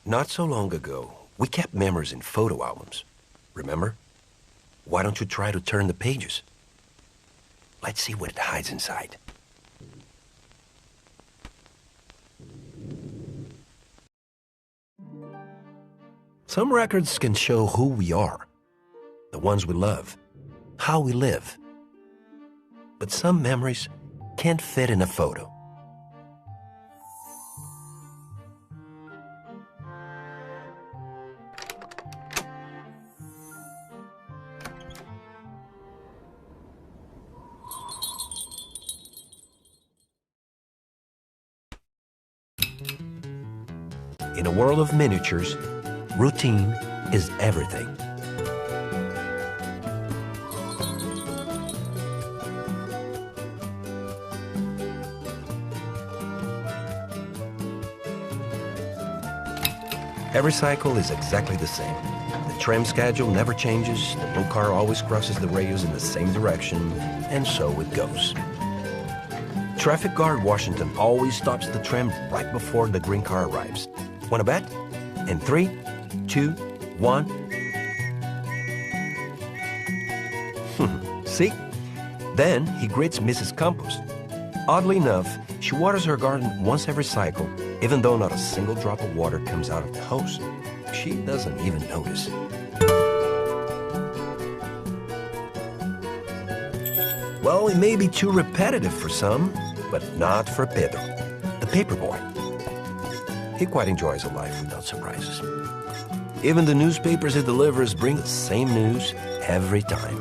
Not so long ago, we kept memories in photo albums. Remember? Why don't you try to turn the pages? Let's see what it hides inside. Some records can show who we are, the ones we love, how we live. But some memories can't fit in a photo. In a world of miniatures, routine is everything. Every cycle is exactly the same. The tram schedule never changes, the blue car always crosses the rails in the same direction, and so it goes. Traffic guard Washington always stops the tram right before the green car arrives. Wanna bet? In 3, 2, 1. See? Then he greets Mrs. Campos. Oddly enough, she waters her garden once every cycle, even though not a single drop of water comes out of the hose. She doesn't even notice. Well, it may be too repetitive for some, but not for Pedro, the paper boy. He quite enjoys a life without surprises. Even the newspapers he delivers bring the same news every time.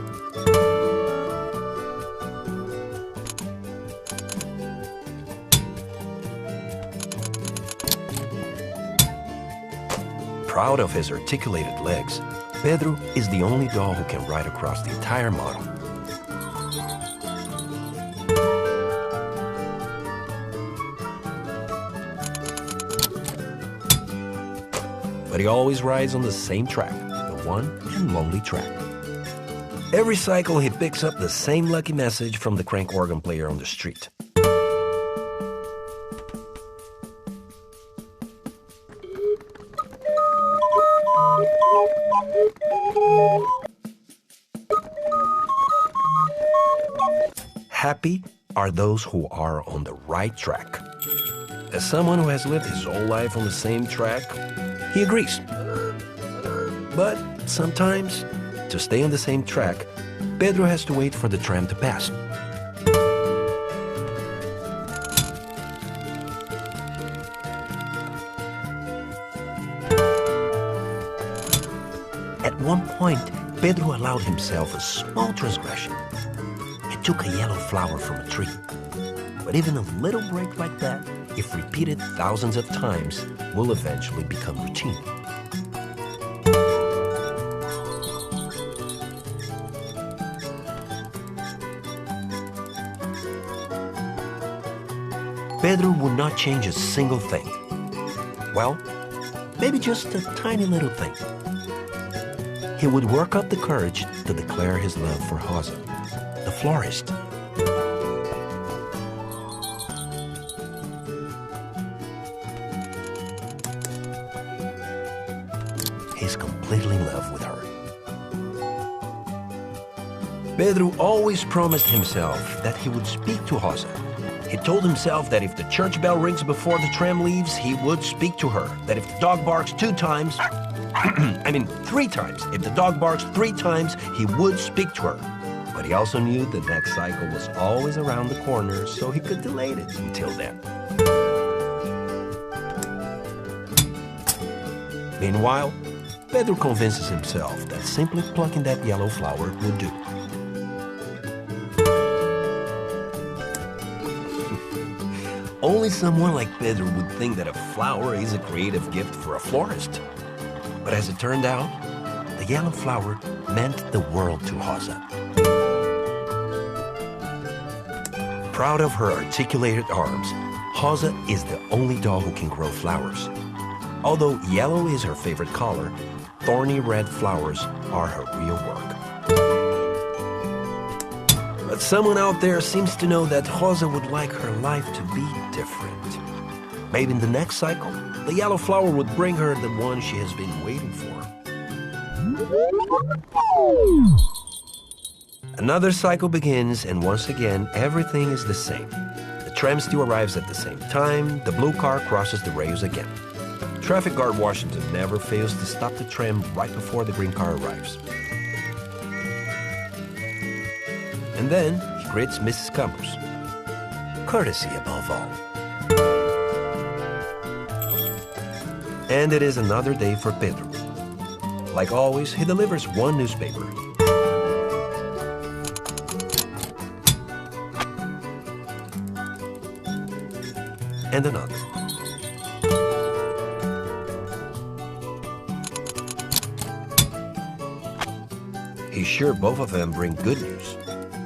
Proud of his articulated legs, Pedro is the only doll who can ride across the entire model. But he always rides on the same track, the one and lonely track. Every cycle he picks up the same lucky message from the crank organ player on the street. Happy are those who are on the right track. As someone who has lived his whole life on the same track, he agrees. But sometimes, to stay on the same track, Pedro has to wait for the tram to pass. At one point, Pedro allowed himself a small transgression. He took a yellow flower from a tree. But even a little break like that, if repeated thousands of times, will eventually become routine. Pedro would not change a single thing. Well, maybe just a tiny little thing. He would work up the courage to declare his love for Rosa, the florist. He's completely in love with her. Pedro always promised himself that he would speak to Rosa. He told himself that if the church bell rings before the tram leaves, he would speak to her. That if the dog barks 2 times, 3 times. If the dog barks 3 times, he would speak to her. But he also knew the next cycle was always around the corner, so he could delay it until then. Meanwhile, Pedro convinces himself that simply plucking that yellow flower would do. Only someone like Pedro would think that a flower is a creative gift for a florist. But as it turned out, the yellow flower meant the world to Rosa. Proud of her articulated arms, Rosa is the only doll who can grow flowers. Although yellow is her favorite color, thorny red flowers are her real work. But someone out there seems to know that Rosa would like her life to be different. Maybe in the next cycle, the yellow flower would bring her the one she has been waiting for. Another cycle begins, and once again, everything is the same. The tram still arrives at the same time, the blue car crosses the rails again. Traffic guard Washington never fails to stop the tram right before the green car arrives. And then he greets Mrs. Campos. Courtesy above all. And it is another day for Pedro. Like always, he delivers one newspaper. And another. He's sure both of them bring good news.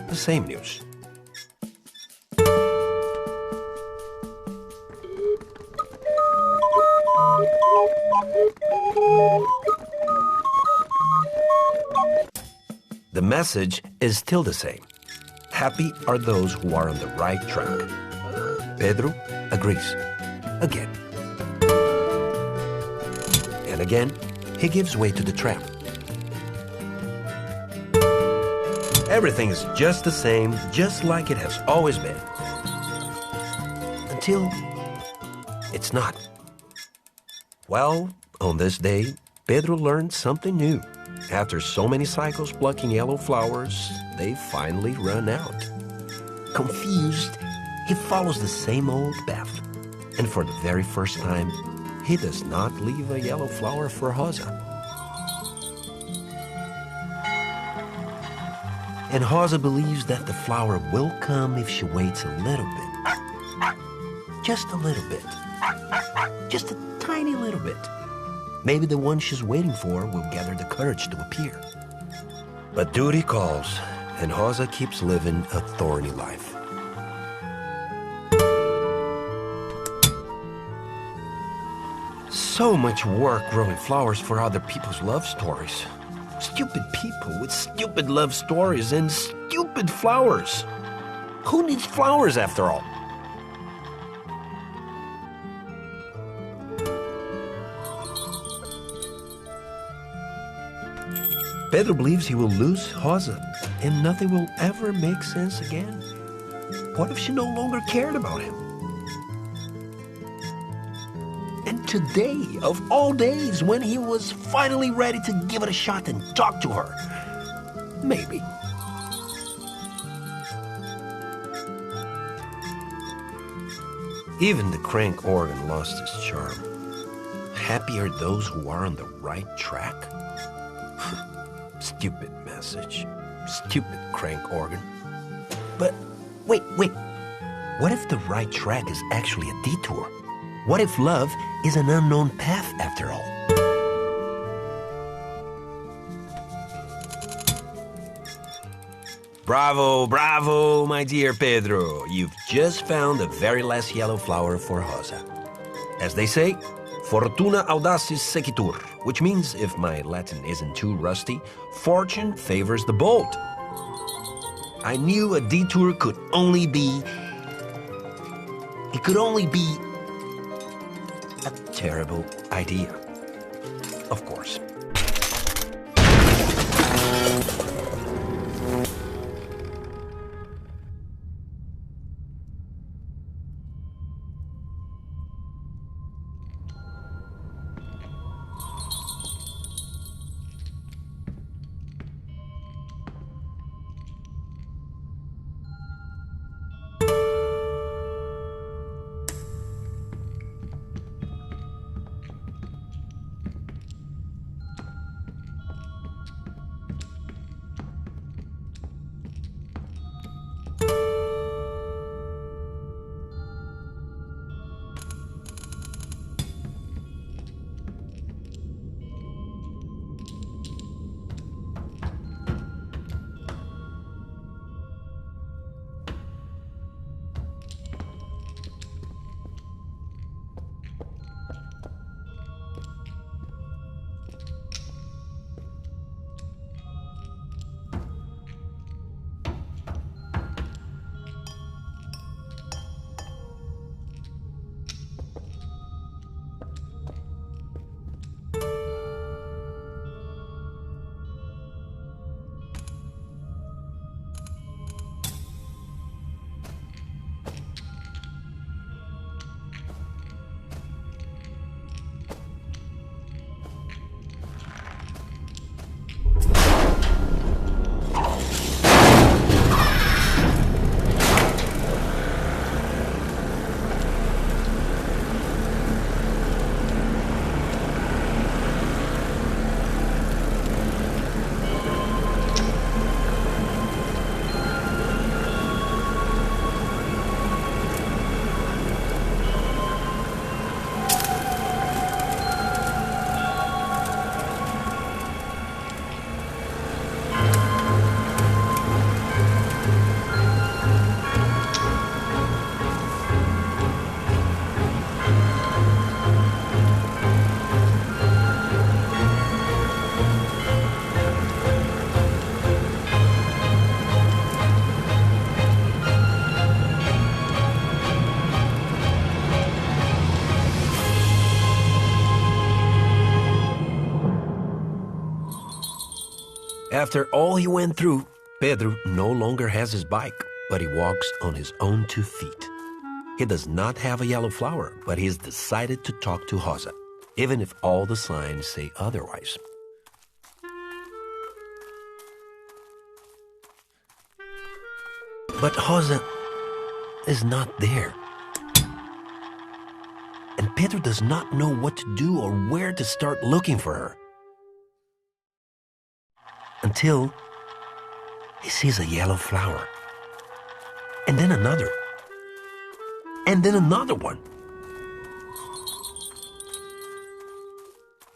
The same news. The message is still the same. Happy are those who are on the right track. Pedro agrees. Again. And again, he gives way to the tram. Everything is just the same, just like it has always been. Until it's not. Well, on this day, Pedro learned something new. After so many cycles plucking yellow flowers, they finally run out. Confused, he follows the same old path. And for the very first time, he does not leave a yellow flower for Rosa. And Rosa believes that the flower will come if she waits a little bit. Just a little bit. Just a tiny little bit. Maybe the one she's waiting for will gather the courage to appear. But duty calls, and Rosa keeps living a thorny life. So much work growing flowers for other people's love stories. Stupid people with stupid love stories and stupid flowers. Who needs flowers after all? Pedro believes he will lose Rosa, and nothing will ever make sense again. What if she no longer cared about him? And today, of all days, when he was finally ready to give it a shot and talk to her, maybe. Even the crank organ lost its charm. Happy are those who are on the right track. Stupid message. Stupid crank organ. But wait. What if the right track is actually a detour? What if love is an unknown path after all? Bravo, bravo, my dear Pedro. You've just found the very last yellow flower for Rosa. As they say, fortuna audacis sequitur, which means, if my Latin isn't too rusty, fortune favors the bold. I knew a detour could only be... It could only be a terrible idea. Of course. After all he went through, Pedro no longer has his bike, but he walks on his own 2 feet. He does not have a yellow flower, but he's decided to talk to Rosa, even if all the signs say otherwise. But Rosa is not there. And Pedro does not know what to do or where to start looking for her. Until he sees a yellow flower. And then another. And then another one.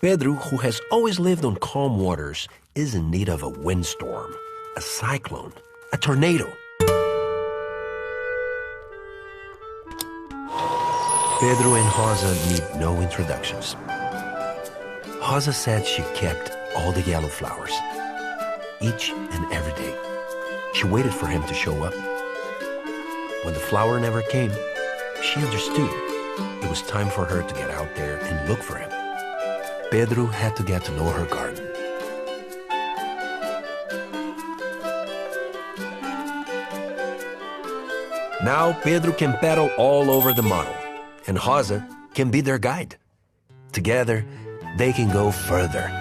Pedro, who has always lived on calm waters, is in need of a windstorm, a cyclone, a tornado. Pedro and Rosa need no introductions. Rosa said she kept all the yellow flowers, each and every day. She waited for him to show up. When the flower never came, she understood it was time for her to get out there and look for him. Pedro had to get to know her garden. Now Pedro can paddle all over the model, and Rosa can be their guide. Together, they can go further.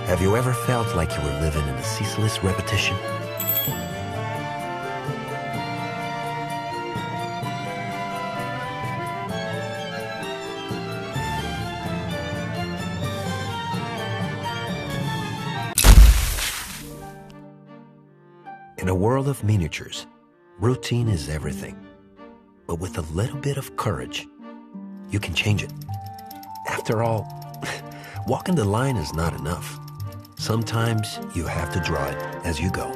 Have you ever felt like you were living in a ceaseless repetition? In a world of miniatures, routine is everything. But with a little bit of courage, you can change it. After all, walking the line is not enough. Sometimes you have to draw it as you go.